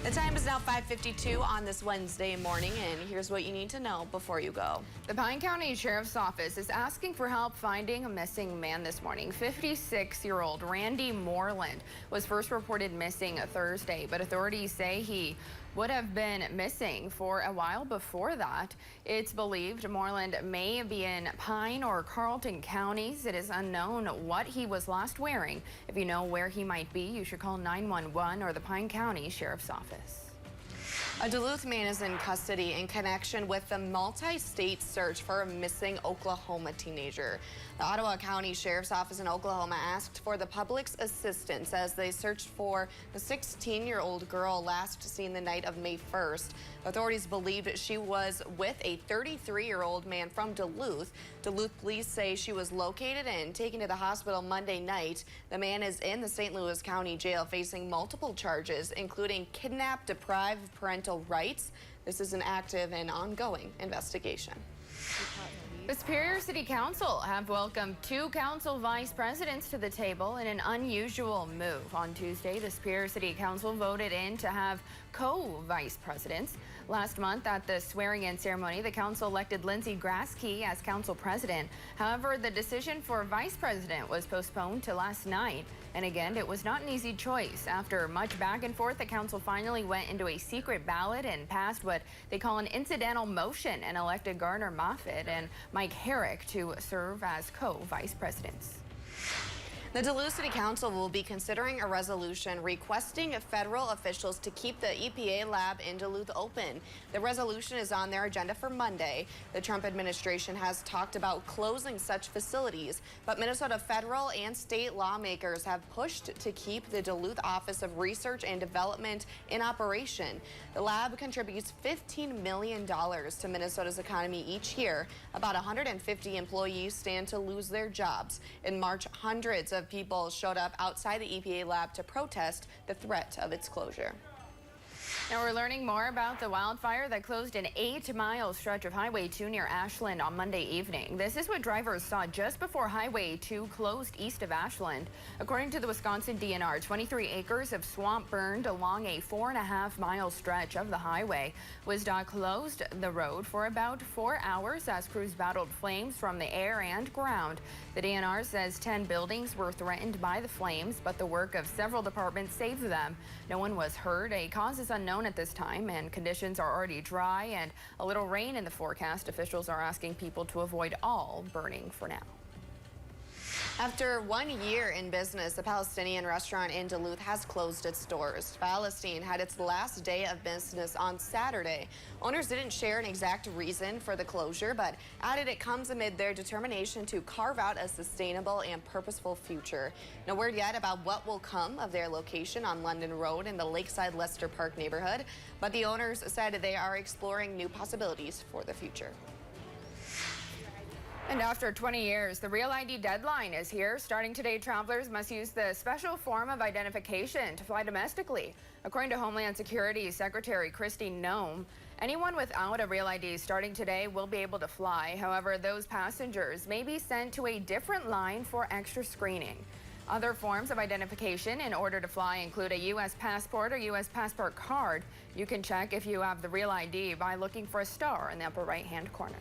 The time is now 5:52 on this Wednesday morning, and here's what you need to know before you go. The Pine County Sheriff's Office is asking for help finding a missing man this morning. 56-year-old Randy Moreland was first reported missing Thursday, but authorities say he would have been missing for a while before that. It's believed Moreland may be in Pine or Carlton counties. It is unknown what he was last wearing. If you know where he might be, you should call 911 or the Pine County Sheriff's Office. A Duluth man is in custody in connection with the multi-state search for a missing Oklahoma teenager. The Ottawa County Sheriff's Office in Oklahoma asked for the public's assistance as they searched for the 16-year-old girl last seen the night of May 1st. Authorities believed she was with a 33-year-old man from Duluth. Duluth police say she was located and taken to the hospital Monday night. The man is in the St. Louis County Jail facing multiple charges, including kidnap, deprive of parental rights. This is an active and ongoing investigation. The Superior City Council have welcomed two council vice presidents to the table in an unusual move. On Tuesday, the Superior City Council voted in to have co-vice presidents. Last month at the swearing-in ceremony, the council elected Lindsey Grasky as council president. However, the decision for vice president was postponed to last night. And again, it was not an easy choice. After much back and forth, the council finally went into a secret ballot and passed what they call an incidental motion and elected Gardner Moffitt and Mike Herrick to serve as co-vice presidents. The Duluth City Council will be considering a resolution requesting federal officials to keep the EPA lab in Duluth open. The resolution is on their agenda for Monday. The Trump administration has talked about closing such facilities, but Minnesota federal and state lawmakers have pushed to keep the Duluth Office of Research and Development in operation. The lab contributes $15 million to Minnesota's economy each year. About 150 employees stand to lose their jobs. In March, hundreds of people showed up outside the EPA lab to protest the threat of its closure. Now we're learning more about the wildfire that closed an 8-mile stretch of Highway 2 near Ashland on Monday evening. This is what drivers saw just before Highway 2 closed east of Ashland. According to the Wisconsin DNR, 23 acres of swamp burned along a 4.5-mile stretch of the highway. WSDOT closed the road for about 4 hours as crews battled flames from the air and ground. The DNR says 10 buildings were threatened by the flames, but the work of several departments saved them. No one was hurt. A cause is unknown at this time, and conditions are already dry and a little rain in the forecast. Officials are asking people to avoid all burning for now. After 1 year in business, the Palestinian restaurant in Duluth has closed its doors. Palestine had its last day of business on Saturday. Owners didn't share an exact reason for the closure, but added it comes amid their determination to carve out a sustainable and purposeful future. No word yet about what will come of their location on London Road in the Lakeside Lester Park neighborhood, but the owners said they are exploring new possibilities for the future. And after 20 years, the Real ID deadline is here. Starting today, travelers must use the special form of identification to fly domestically. According to Homeland Security Secretary Kristi Noem, anyone without a Real ID starting today will be able to fly. However, those passengers may be sent to a different line for extra screening. Other forms of identification in order to fly include a U.S. passport or U.S. passport card. You can check if you have the Real ID by looking for a star in the upper right-hand corner.